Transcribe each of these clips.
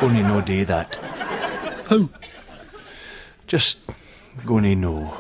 gonna no do that. How? Just gonna no.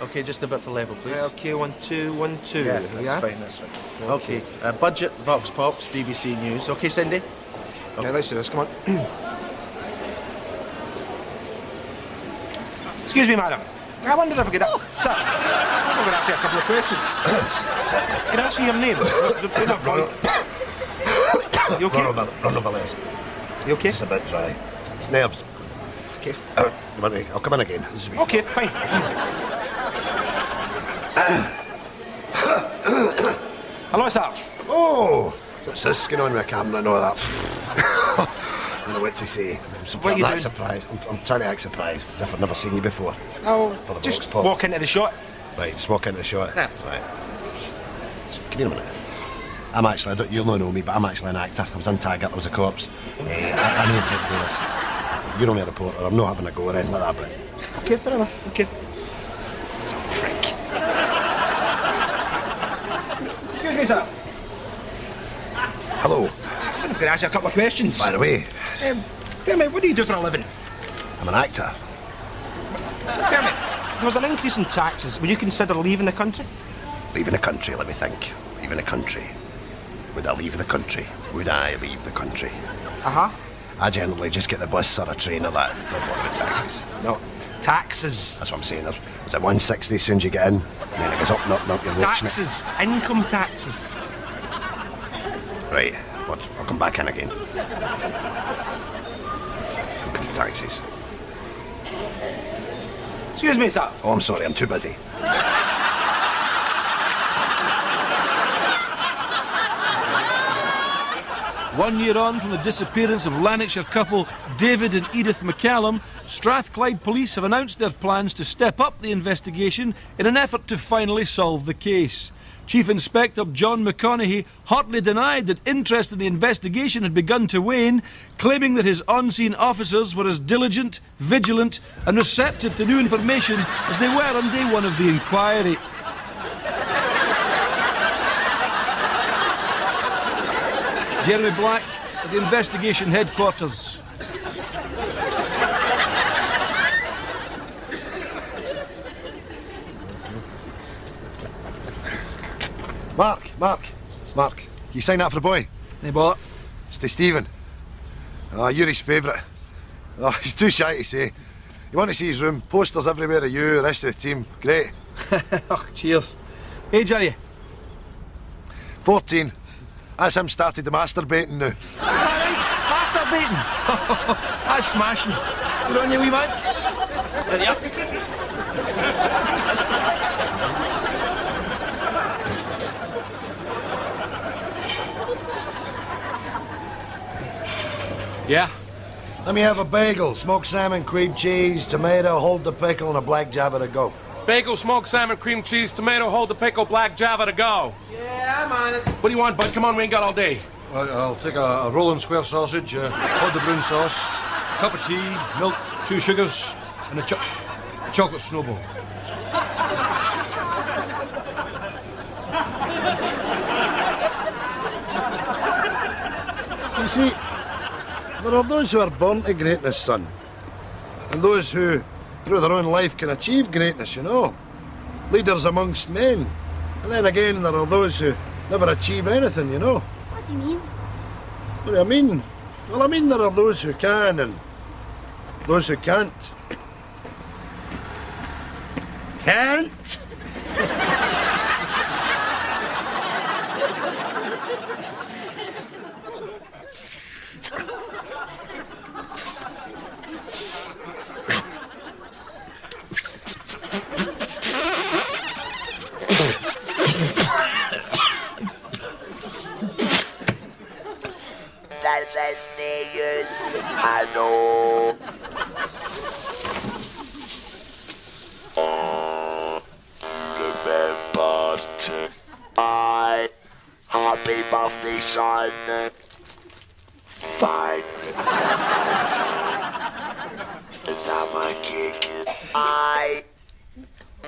Okay, just a bit for level, please. Okay, 1, 2, 1, 2. Yeah, that's fine, that's fine. Okay, budget, Vox Pops, BBC News. Okay, Cindy? Okay, let's do this, come on. Excuse me, madam. I wondered if I could... Sir, I'm going to ask you a couple of questions. Can I ask you your name? You okay? Run over this. You okay? It's a bit dry. It's nerves. Okay. I'll come in again. Okay, fine. Hello, sir. Oh, what's this going on with a camera and all that? I don't know what to say. What are you doing? Surprised. I'm trying to act surprised, as if I've never seen you before. Oh, For the just Vox Pop. walk into the shot. Right, just walk into the shot. That's right. So, give me a minute. I'm actually, you'll not know me, but I'm actually an actor. I was on Taggart, I was a corpse. I know how to do this. You're only a reporter, I'm not having a go or anything like that, but... Okay, fair enough, okay. It's a prick. Excuse me, sir. Hello. I'm going to ask you a couple of questions. By the way, Tell me, what do you do for a living? I'm an actor. Tell me, there was an increase in taxes. Would you consider leaving the country? Leaving the country, let me think. Leaving the country. Would I leave the country? Would I leave the country? Uh-huh. I generally just get the bus or a train or that. Not bother with taxis. No. Taxes. That's what I'm saying. Is it 160 as soon as you get in? And then it goes up and up and up. You're watching it. Taxes. Income taxes. Right. I'll come back in again. Income taxis. Excuse me, sir. Oh, I'm sorry. I'm too busy. One year on from the disappearance of Lanarkshire couple David and Edith McCallum, Strathclyde police have announced their plans to step up the investigation in an effort to finally solve the case. Chief Inspector John McConaughey hotly denied that interest in the investigation had begun to wane, claiming that his on-scene officers were as diligent, vigilant and receptive to new information as they were on day one of the inquiry. Jeremy Black at the investigation headquarters. Mark, you sign that for the boy? Hey, bot. It's to Stephen. Urie's favourite. He's too shy to say. You want to see his room? Posters everywhere of you, the rest of the team. Great. Oh, cheers. Hey, Jerry. 14. That's him started the masturbating now. Is that right? Masturbating? That's smashing. Good on you, wee man. Yeah. Let me have a bagel, smoked salmon, cream cheese, tomato, hold the pickle, and a black Java to go. Bagel, smoked salmon, cream cheese, tomato, hold the pickle, black Java to go. Yeah, I'm on it. What do you want, bud? Come on, we ain't got all day. I'll take a rolling square sausage, hold the brown sauce, a cup of tea, milk, 2 sugars, and a chocolate snowball. You see, there are those who are born to greatness, son. And those who, through their own life, can achieve greatness, you know. Leaders amongst men. And then again, there are those who never achieve anything, you know. What do you mean? What do I mean? Well, I mean there are those who can and those who can't. Can't? is no use. I know. Remember to happy birthday, son. Fine. Is that my cake?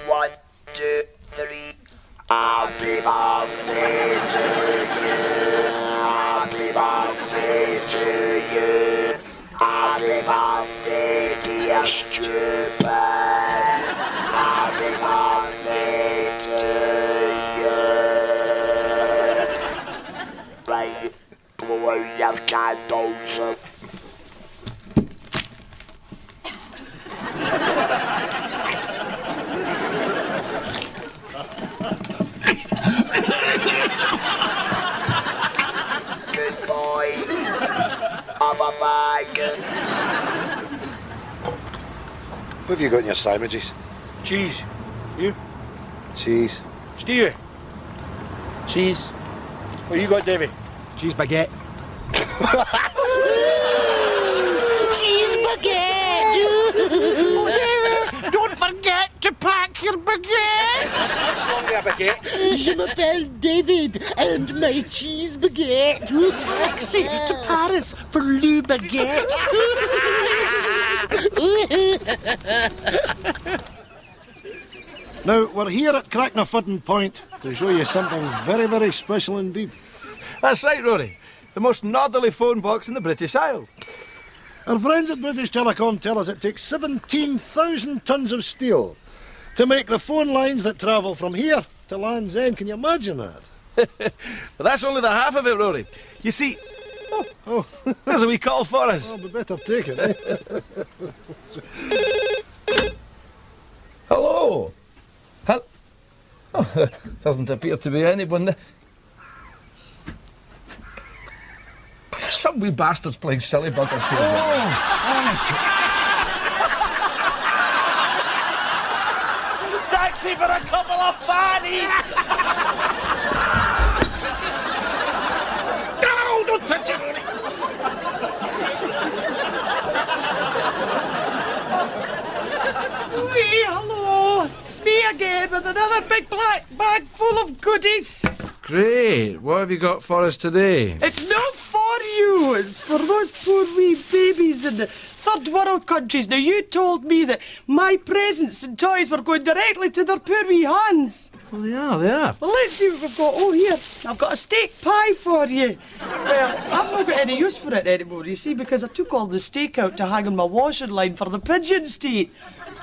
1, 2, 3. Happy birthday to you. Happy birthday to you. Happy birthday, dear stupid. Happy birthday to you. Right, blow out your candles. Good boy. Have a bag. What have you got in your sandwiches? Cheese. You? Cheese. Steve. Cheese. What you got, Davy? Cheese baguette. Cheese baguette. Don't forget to pack your baguette. What's wrong with a baguette? Je m'appelle David and my cheese baguette. Taxi to Paris for Le Baguette. Now, we're here at Cracknafuddin Point to show you something very, very special indeed. That's right, Rory. The most northerly phone box in the British Isles. Our friends at British Telecom tell us it takes 17,000 tons of steel to make the phone lines that travel from here to Land's End. Can you imagine that? But that's only the half of it, Rory. You see... Oh, there's a wee call for us. Well, we better take it, eh? Hello. Oh, there doesn't appear to be anyone there. Some wee bastards playing silly buggers here. Taxi for a couple of fannies. No, don't touch it, Rory. Wee, hello. It's me again with another big black bag full of goodies. Great. What have you got for us today? It's not for you. It's for those poor wee babies in the third world countries. Now, you told me that my presents and toys were going directly to their poor wee hands. Well, they are. Well, let's see what we've got. Oh, here, I've got a steak pie for you. Well, I've not got any use for it anymore, you see, because I took all the steak out to hang on my washing line for the pigeons to eat.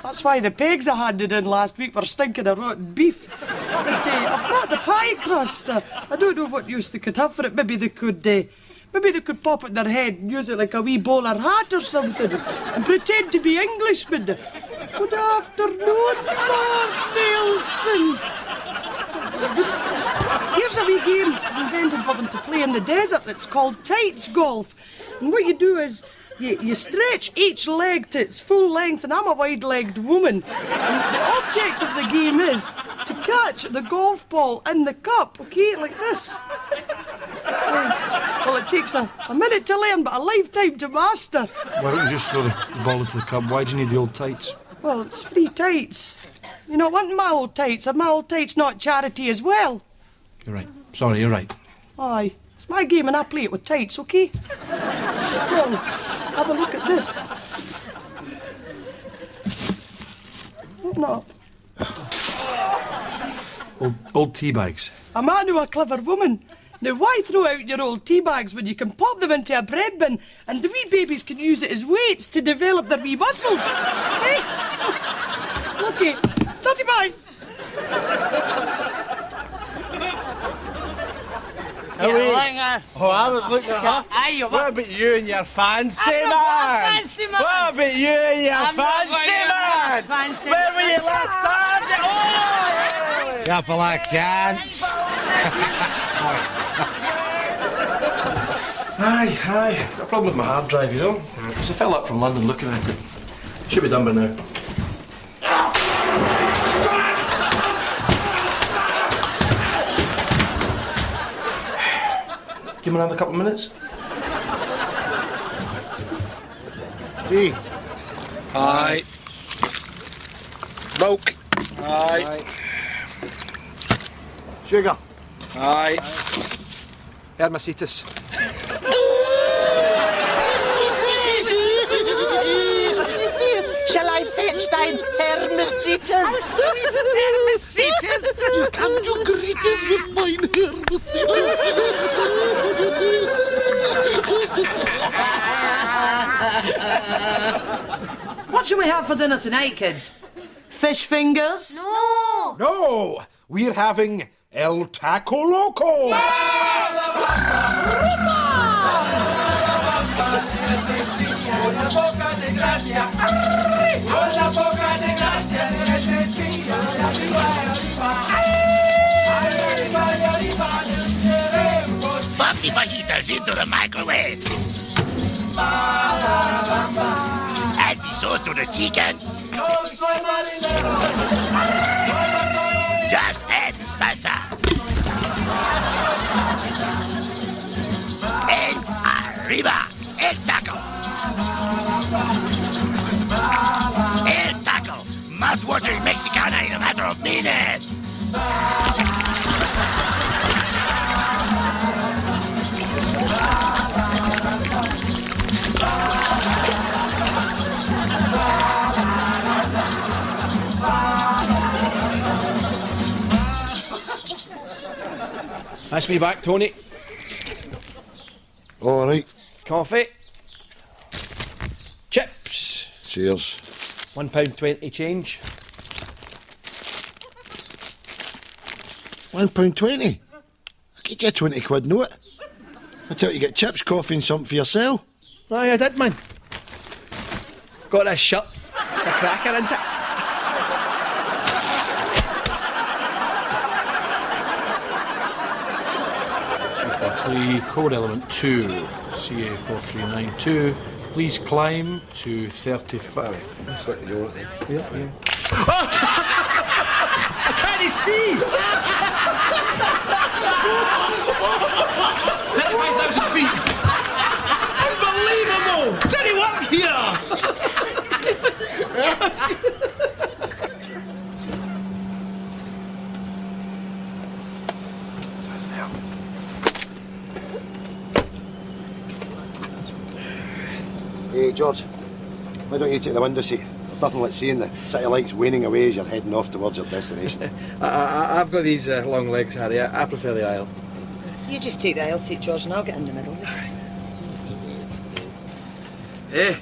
That's why the pegs I handed in last week were stinking of rotten beef. But I've brought the pie crust. I don't know what use they could have for it. Maybe they could pop it in their head and use it like a wee bowler hat or something and pretend to be Englishmen. Good afternoon, Lord Nelson. Here's a wee game I invented for them to play in the desert. It's called tights golf. And what you do is you stretch each leg to its full length, and I'm a wide-legged woman. And the object of the game is to catch the golf ball in the cup, okay, like this. Well, it takes a minute to learn, but a lifetime to master. Why don't you just throw the ball into the cup? Why do you need the old tights? Well, it's free tights. You know, want my old tights? Are my old tights not charity as well? You're right. Sorry, you're right. Aye, it's my game and I play it with tights, okay? Well, have a look at this. Open up. Old tea bags. A man who a clever woman. Now, why throw out your old tea bags when you can pop them into a bread bin and the wee babies can use it as weights to develop their wee muscles? Eh? Okay, 35. Oh, I was looking at her. What about you and your fancy man? Fancy man. What about you and your fancy man? Fancy Where were you last Saturday? Oh! Couple of cants. Aye. Got a problem with my hard drive, you know. Because I fell up from London looking at it. Should be done by now. Give me another couple of minutes. Tea. Aye. Milk. Aye. Sugar. Aye. Hermesitis. Shall I fetch thine hermesitas? How sweet is hermesitas? You come to greet us with mine What shall we have for dinner tonight, kids? Fish fingers? No! No! We're having El Taco Loco! Pop the fajitas into the microwave. Add the sauce to the chicken. Just add salsa. And arriba, el taco. El taco. Mouth-watering Mexicana in a matter of minutes. That's me back, Tony. All right. Coffee. Chips. Cheers. £1.20 change. £1.20. I could get 20 quid note. Until you get chips, coffee and something for yourself. Aye, I did, man. Got this shirt. It's a cracker, isn't it? C43, code element 2, CA4392. Please climb to 35. That's what you want. Yeah. I can't see! 35,000 feet! Unbelievable! Did he work here? Hey, George, why don't you take the window seat? There's nothing like seeing the city lights waning away as you're heading off towards your destination. I've got these long legs, Harry. I prefer the aisle. You just take the aisle seat, George, and I'll get in the middle. Hey,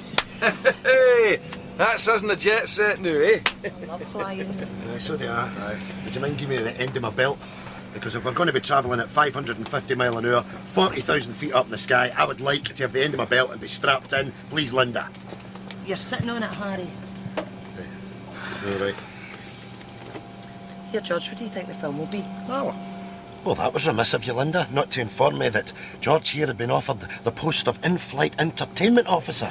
hey, that's us in the jet set now, eh? Love flying. So they are. Aye. Would you mind giving me the end of my belt? Because if we're going to be travelling at 550 mile an hour, 40,000 feet up in the sky, I would like to have the end of my belt and be strapped in. Please, Linda. You're sitting on it, Harry. All right. Here, George, what do you think the film will be? Oh, Well, that was remiss of you, Linda, not to inform me that George here had been offered the post of in-flight entertainment officer.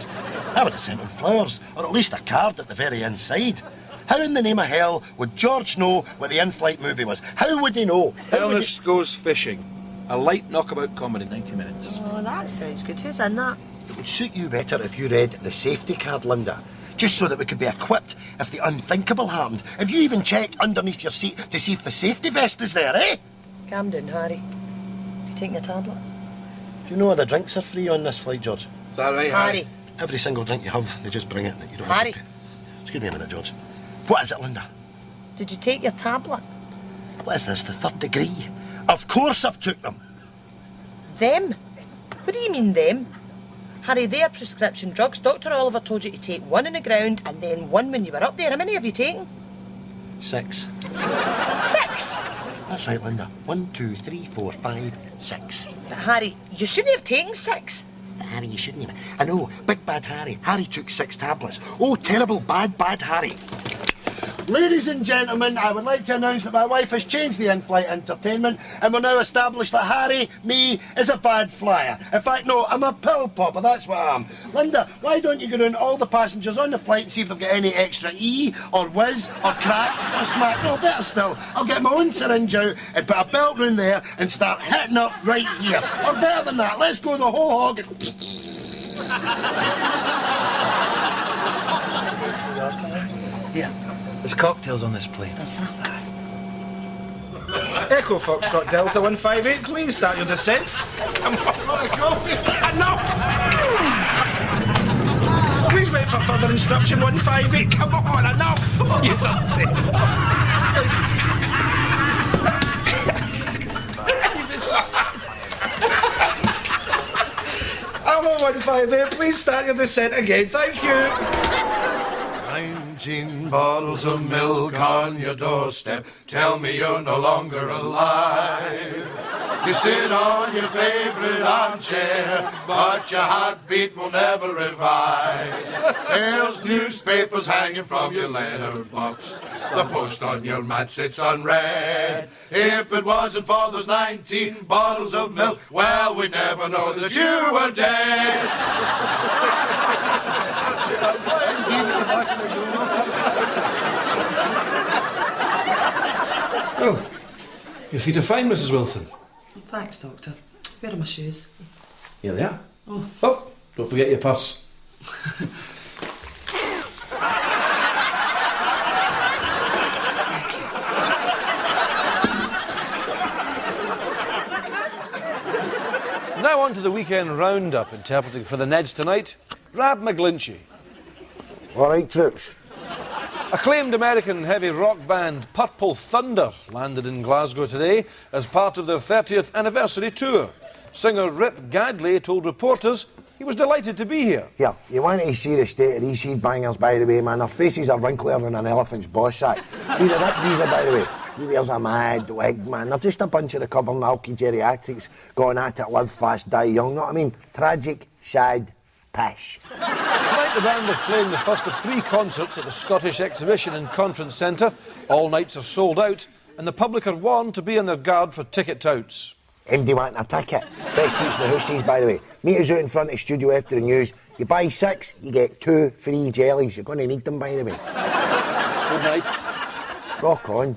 I would have sent him flowers, or at least a card at the very inside. How in the name of hell would George know what the in-flight movie was? How would he know? Ernest Goes Fishing. A light knockabout comedy, 90 minutes. Oh, that sounds good. Who's in that? It would suit you better if you read the safety card, Linda. Just so that we could be equipped if the unthinkable happened. If you even checked underneath your seat to see if the safety vest is there, eh? Calm down, Harry. You taking a tablet? Do you know the drinks are free on this flight, George? Is that right, Harry. Every single drink you have, they just bring it. You don't Harry. have to pay. Excuse me a minute, George. What is it, Linda? Did you take your tablet? What is this, the third degree? Of course I've took them. Them? What do you mean, them? Harry, they're prescription drugs. Dr. Oliver told you to take one on the ground and then one when you were up there. How many have you taken? 6. 6? That's right, Linda. 1, 2, 3, 4, 5, 6. But Harry, you shouldn't have taken 6. But Harry, you shouldn't have. I know, big bad Harry. Harry took 6 tablets. Oh, terrible bad Harry. Ladies and gentlemen, I would like to announce that my wife has changed the in-flight entertainment and we're now established that Harry, me, is a bad flyer. In fact, no, I'm a pill popper, that's what I am. Linda, why don't you go round all the passengers on the flight and see if they've got any extra E, or whiz, or crack, or smack. No, better still, I'll get my own syringe out and put a belt round there and start hitting up right here. Or better than that, let's go the whole hog and... Here, there's cocktails on this plate. Echo Foxtrot Delta 158, please start your descent. Come on. Enough! Please wait for further instruction 158. Come on, enough! You something. I'm on 158. Please start your descent again. Thank you. 19 bottles of milk on your doorstep. Tell me you're no longer alive. You sit on your favorite armchair, but your heartbeat will never revive. There's newspapers hanging from your letterbox. The post on your mat sits unread. If it wasn't for those 19 bottles of milk, well, we'd never know that you were dead. Oh, your feet are fine, Mrs. Wilson. Thanks, Doctor. Where are my shoes? Here they are. Oh, don't forget your purse. Now on to the weekend roundup, interpreting for the Neds tonight, Rab McGlinchey. All right, troops. Acclaimed American heavy rock band Purple Thunder landed in Glasgow today as part of their 30th anniversary tour. Singer Rip Gadley told reporters he was delighted to be here. Yeah, you want to see the state of these headbangers, by the way, man. Their faces are wrinklier than an elephant's boss sack. See the Rip geezer, by the way. He wears a mad wig, man. They're just a bunch of recovering alky geriatrics going at it, live fast, die young. Know what I mean? Tragic, sad, pish. Tonight the band are playing the first of 3 concerts at the Scottish Exhibition and Conference Centre. All nights are sold out, and the public are warned to be on their guard for ticket touts. MD wanting a ticket. Best seats in the house, by the way. Meet us out in front of the studio after the news. You buy 6, you get 2 free jellies. You're going to need them, by the way. Good night. Rock on.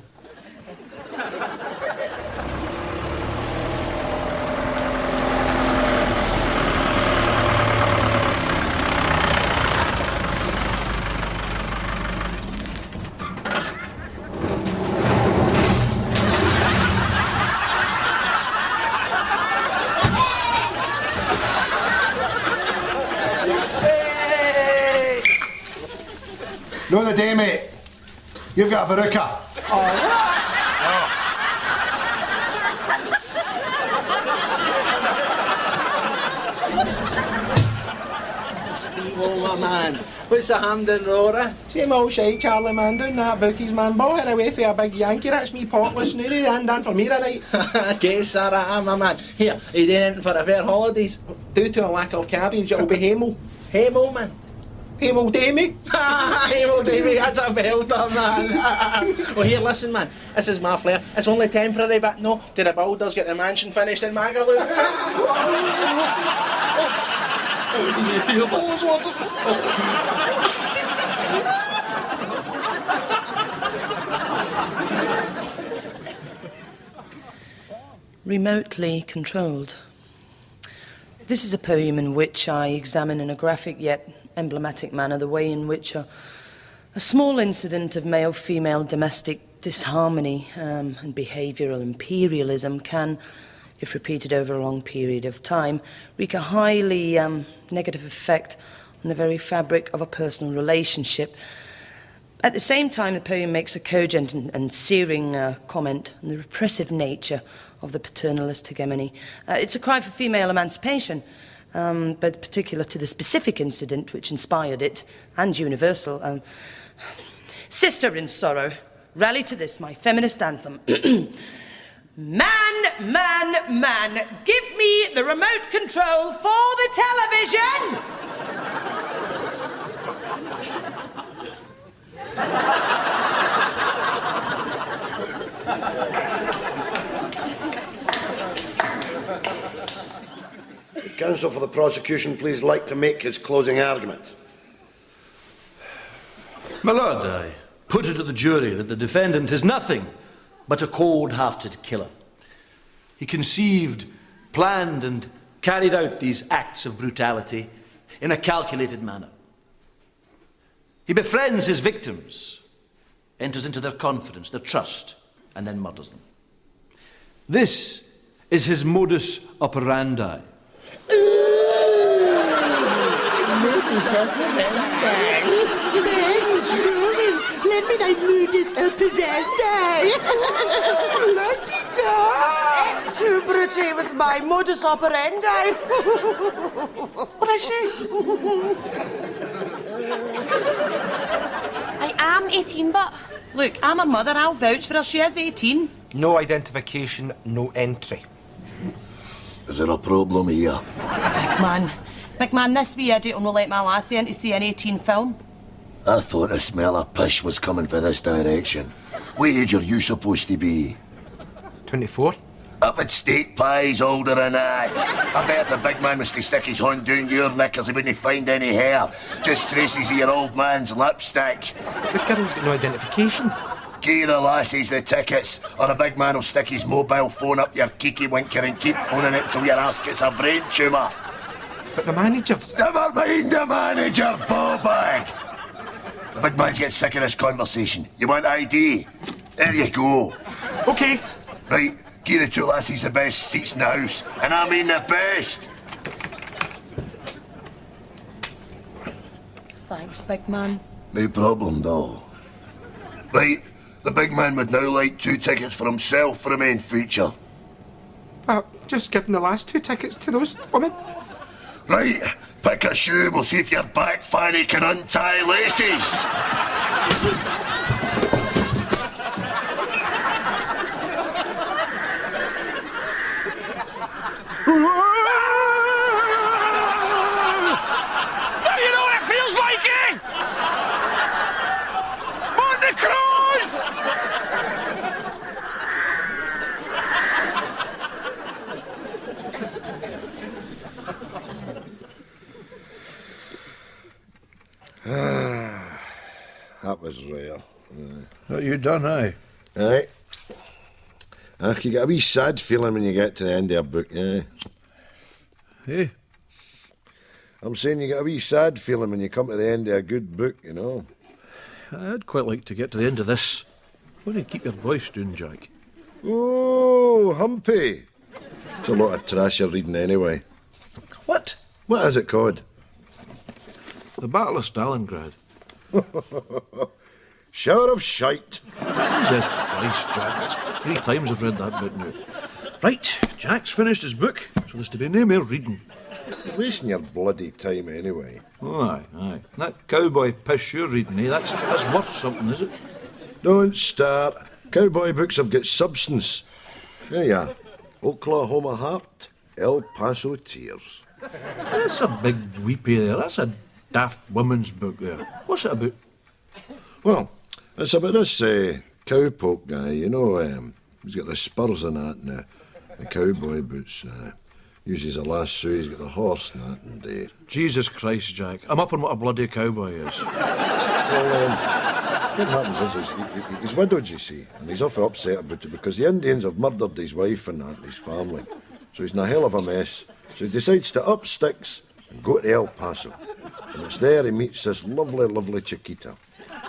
No, the day, mate. You've got a verruca. Steve, oh my man. What's the Hamden roarer? Same old shite, Charlie, man. Down that bookies, man. Ball her away for a big Yankee. That's me potless. Noonie and Dan for me tonight. Guess I am, my man. Here, are you doing anything for a fair holidays? Due to a lack of cabbage, it'll be Hemel. Hemel, man. Hemel Damie. Hemel Damie, that's a belter, man. Well, here, listen, man. This is my flair. It's only temporary, but no, till the builders get the mansion finished in Magaloo. Remotely controlled. This is a poem in which I examine in a graphic yet emblematic manner the way in which a small incident of male-female domestic disharmony and behavioural imperialism can, if repeated over a long period of time, wreak a highly negative effect on the very fabric of a personal relationship. At the same time, the poem makes a cogent and searing comment on the repressive nature of the paternalist hegemony. It's a cry for female emancipation, but particular to the specific incident which inspired it, and universal. Sister in sorrow, rally to this, my feminist anthem. Man, man, man, give me the remote control for the television! Counsel for the prosecution, please like to make his closing argument. My lord, I put it to the jury that the defendant is nothing but a cold-hearted killer. He conceived, planned and carried out these acts of brutality in a calculated manner. He befriends his victims, enters into their confidence, their trust, and then murders them. This is his modus operandi. Modus operandi. Let me thy modus operandi. Too pretty with my modus operandi. What I say? I am 18, but... Look, I'm a mother. I'll vouch for her. She is 18. No identification, no entry. Is there a problem here? Big man. Big man, this wee idiot will not let my lassie in to see an 18 film. I thought the smell of pish was coming for this direction. What age are you supposed to be? 24? If it's steak pie's older than that. I bet the big man was to stick his hand down your knickers, he wouldn't find any hair. Just traces of your old man's lipstick. The girl's got no identification. Give the lassies the tickets, or the big man will stick his mobile phone up your kiki winker and keep phoning it till your ass gets a brain tumour. But the manager... Never mind the manager, ballbag. The big man's getting sick of this conversation. You want ID? There you go. OK. Right, give the two lassies the best seats in the house. And I mean the best. Thanks, big man. No problem, doll. Right, the big man would now like 2 tickets for himself for the main feature. Just give them the last 2 tickets to those women. Right, pick a shoe, we'll see if your back fanny can untie laces. You know what it feels like, eh? On the cross! That was rare. What you done, aye? Aye. You get a wee sad feeling when you get to the end of a book, yeah. Hey? I'm saying you get a wee sad feeling when you come to the end of a good book, you know. I'd quite like to get to the end of this. What do you keep your voice doing, Jack? Oh, Humpy. It's a lot of trash you're reading anyway. What? What is it called? The Battle of Stalingrad. Shower of shite. Jesus Christ, Jack. That's 3 times I've read that bit now. Right, Jack's finished his book, so there's to be no more reading. You're wasting your bloody time anyway. Oh, aye. That cowboy pish you're reading, eh? That's worth something, is it? Don't start. Cowboy books have got substance. There you are. Oklahoma Heart, El Paso Tears. That's a big weepy there. That's a daft woman's book there. What's it about? Well, it's about this cowpoke guy, you know. He's got the spurs and that, and the cowboy boots. Uses a lasso, he's got a horse and that, and... Jesus Christ, Jack. I'm up on what a bloody cowboy is. Well, what happens is he's widowed, you see, and he's awful upset about it because the Indians have murdered his wife and that, and his family. So he's in a hell of a mess. So he decides to up sticks and go to El Paso. And it's there he meets this lovely, lovely Chiquita.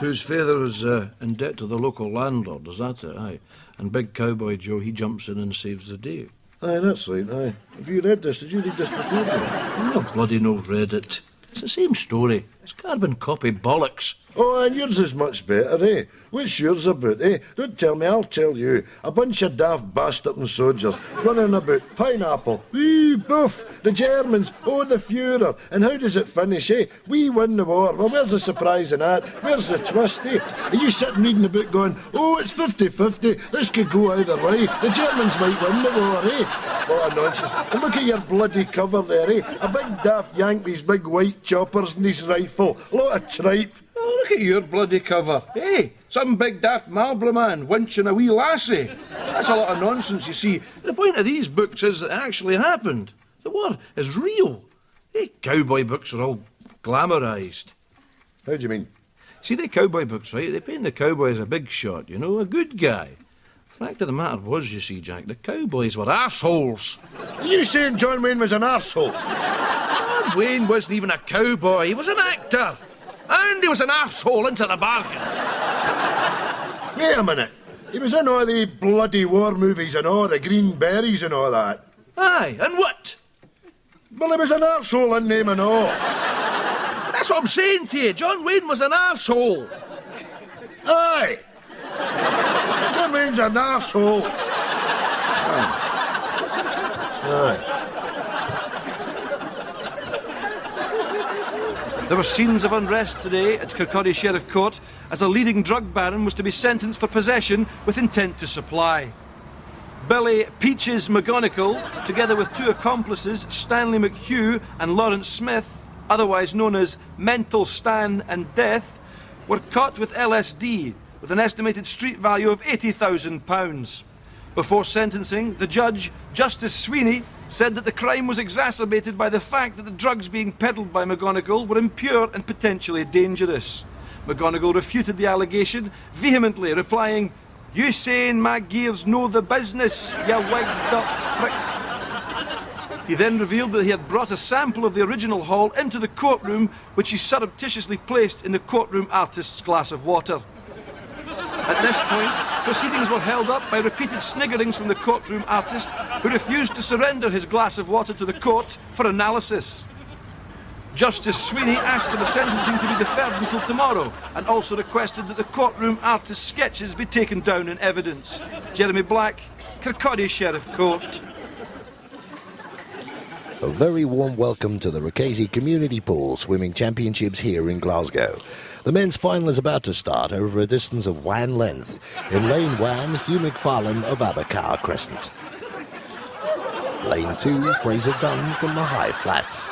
Whose father is in debt to the local landlord, is that it? Aye. And Big Cowboy Joe, he jumps in and saves the day. Aye, that's right, aye. Have you read this? Did you read this before? I've bloody no read it. It's the same story. It's carbon copy bollocks. Oh, and yours is much better, eh? What's yours about, eh? Don't tell me, I'll tell you. A bunch of daft bastard and soldiers running about. Pineapple. Wee, boof. The Germans. Oh, the Fuhrer. And how does it finish, eh? We win the war. Well, where's the surprise in that? Where's the twist, eh? Are you sitting reading the book going, oh, it's 50-50. This could go either way. The Germans might win the war, eh? What a nonsense. And look at your bloody cover there, eh? A big daft yank with his big white choppers and his rifle. A lot of tripe. Oh, look at your bloody cover. Hey, some big daft Marlborough man winching a wee lassie. That's a lot of nonsense, you see. The point of these books is that it actually happened. The war is real. Hey, cowboy books are all glamorised. How do you mean? See, the cowboy books, right, they paint the cowboy as a big shot, you know, a good guy. The fact of the matter was, you see, Jack, the cowboys were arseholes. Are you saying John Wayne was an arsehole? John Wayne wasn't even a cowboy, he was an actor. And he was an arsehole into the bargain. Wait a minute. He was in all the bloody war movies and all, the green berries and all that. Aye, and what? Well, he was an arsehole in name and all. That's what I'm saying to you. John Wayne was an arsehole. Aye. John Wayne's an arsehole. Aye. There were scenes of unrest today at Kirkcaldy Sheriff Court as a leading drug baron was to be sentenced for possession with intent to supply. Billy Peaches McGonigal, together with two accomplices, Stanley McHugh and Lawrence Smith, otherwise known as Mental Stan and Death, were caught with LSD with an estimated street value of £80,000. Before sentencing, the judge, Justice Sweeney, said that the crime was exacerbated by the fact that the drugs being peddled by McGonigal were impure and potentially dangerous. McGonigal refuted the allegation, vehemently replying, "You saying my gears know the business, you wigged up prick." He then revealed that he had brought a sample of the original haul into the courtroom, which he surreptitiously placed in the courtroom artist's glass of water. At this point, proceedings were held up by repeated sniggerings from the courtroom artist, who refused to surrender his glass of water to the court for analysis. Justice Sweeney asked for the sentencing to be deferred until tomorrow, and also requested that the courtroom artist's sketches be taken down in evidence. Jeremy Black, Kirkcaldy Sheriff Court. A very warm welcome to the Ricasey Community Pool Swimming Championships here in Glasgow. The men's final is about to start over a distance of 1 length. In lane 1, Hugh McFarlane of Abercar Crescent. Lane 2, Fraser Dunn from the High Flats.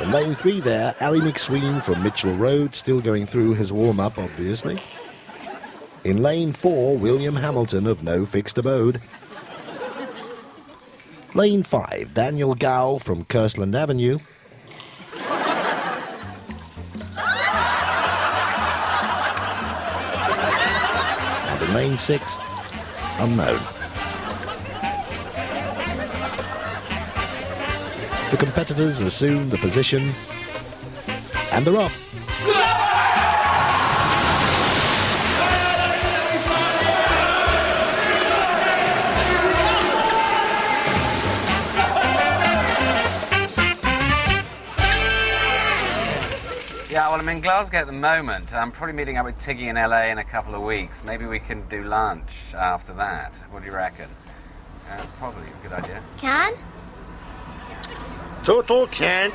In lane 3 there, Ali McSween from Mitchell Road, still going through his warm-up, obviously. In lane 4, William Hamilton of No Fixed Abode. Lane 5, Daniel Gow from Kirstland Avenue. And in lane 6, Unknown. The competitors assume the position, and they're off. Yeah, well, I'm in Glasgow at the moment. I'm probably meeting up with Tiggy in LA in a couple of weeks. Maybe we can do lunch after that. What do you reckon? That's probably a good idea. Can? Total can't.